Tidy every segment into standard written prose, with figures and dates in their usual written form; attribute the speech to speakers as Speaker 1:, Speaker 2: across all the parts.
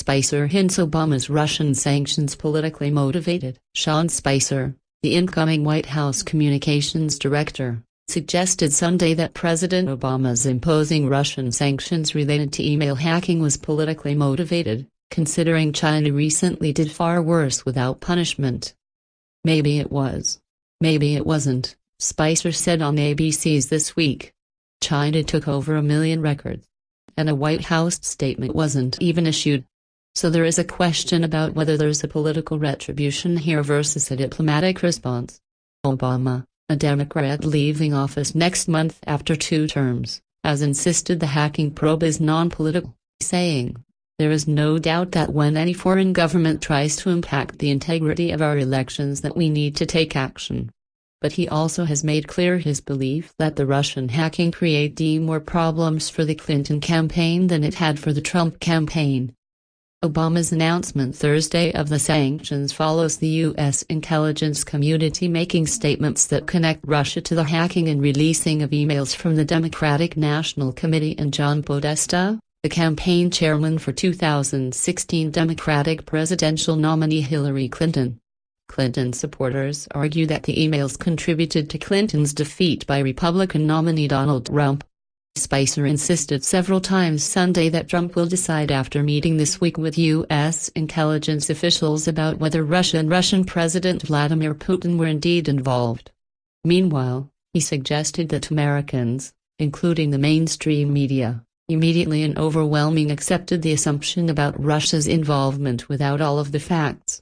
Speaker 1: Spicer hints Obama's Russian sanctions politically motivated. Sean Spicer, the incoming White House communications director, suggested Sunday that President Obama's imposing Russian sanctions related to email hacking was politically motivated, considering China recently did far worse without punishment. Maybe it was. Maybe it wasn't, Spicer said on ABC's This Week. China took over 1 million records. And a White House statement wasn't even issued. So there is a question about whether there's a political retribution here versus a diplomatic response. Obama, a Democrat leaving office next month after 2 terms, has insisted the hacking probe is non-political, saying, "There is no doubt that when any foreign government tries to impact the integrity of our elections that we need to take action." But he also has made clear his belief that the Russian hacking created more problems for the Clinton campaign than it had for the Trump campaign. Obama's announcement Thursday of the sanctions follows the U.S. intelligence community making statements that connect Russia to the hacking and releasing of emails from the Democratic National Committee and John Podesta, the campaign chairman for 2016 Democratic presidential nominee Hillary Clinton. Clinton supporters argue that the emails contributed to Clinton's defeat by Republican nominee Donald Trump. Spicer insisted several times Sunday that Trump will decide after meeting this week with U.S. intelligence officials about whether Russia and Russian President Vladimir Putin were indeed involved. Meanwhile, he suggested that Americans, including the mainstream media, immediately and overwhelmingly accepted the assumption about Russia's involvement without all of the facts.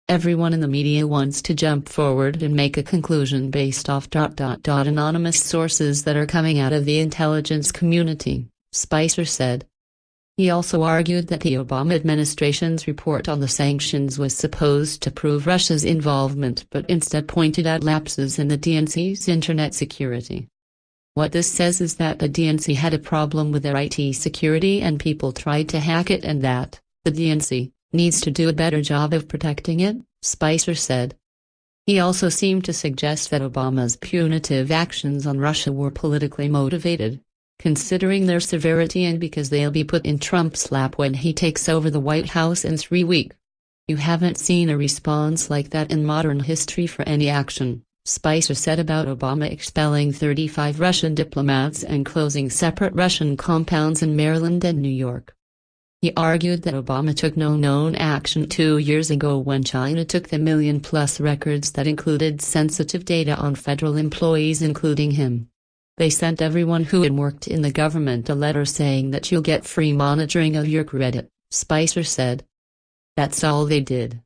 Speaker 1: Everyone in the media wants to jump forward and make a conclusion based off anonymous sources that are coming out of the intelligence community, Spicer said. He also argued that the Obama administration's report on the sanctions was supposed to prove Russia's involvement but instead pointed out lapses in the DNC's internet security. What this says is that the DNC had a problem with their IT security and people tried to hack it and that the DNC needs to do a better job of protecting it, Spicer said. He also seemed to suggest that Obama's punitive actions on Russia were politically motivated, considering their severity and because they'll be put in Trump's lap when he takes over the White House in 3 weeks. "You haven't seen a response like that in modern history for any action," Spicer said about Obama expelling 35 Russian diplomats and closing separate Russian compounds in Maryland and New York. He argued that Obama took no known action 2 years ago when China took the million-plus records that included sensitive data on federal employees including him. "They sent everyone who had worked in the government a letter saying that you'll get free monitoring of your credit," Spicer said. "That's all they did."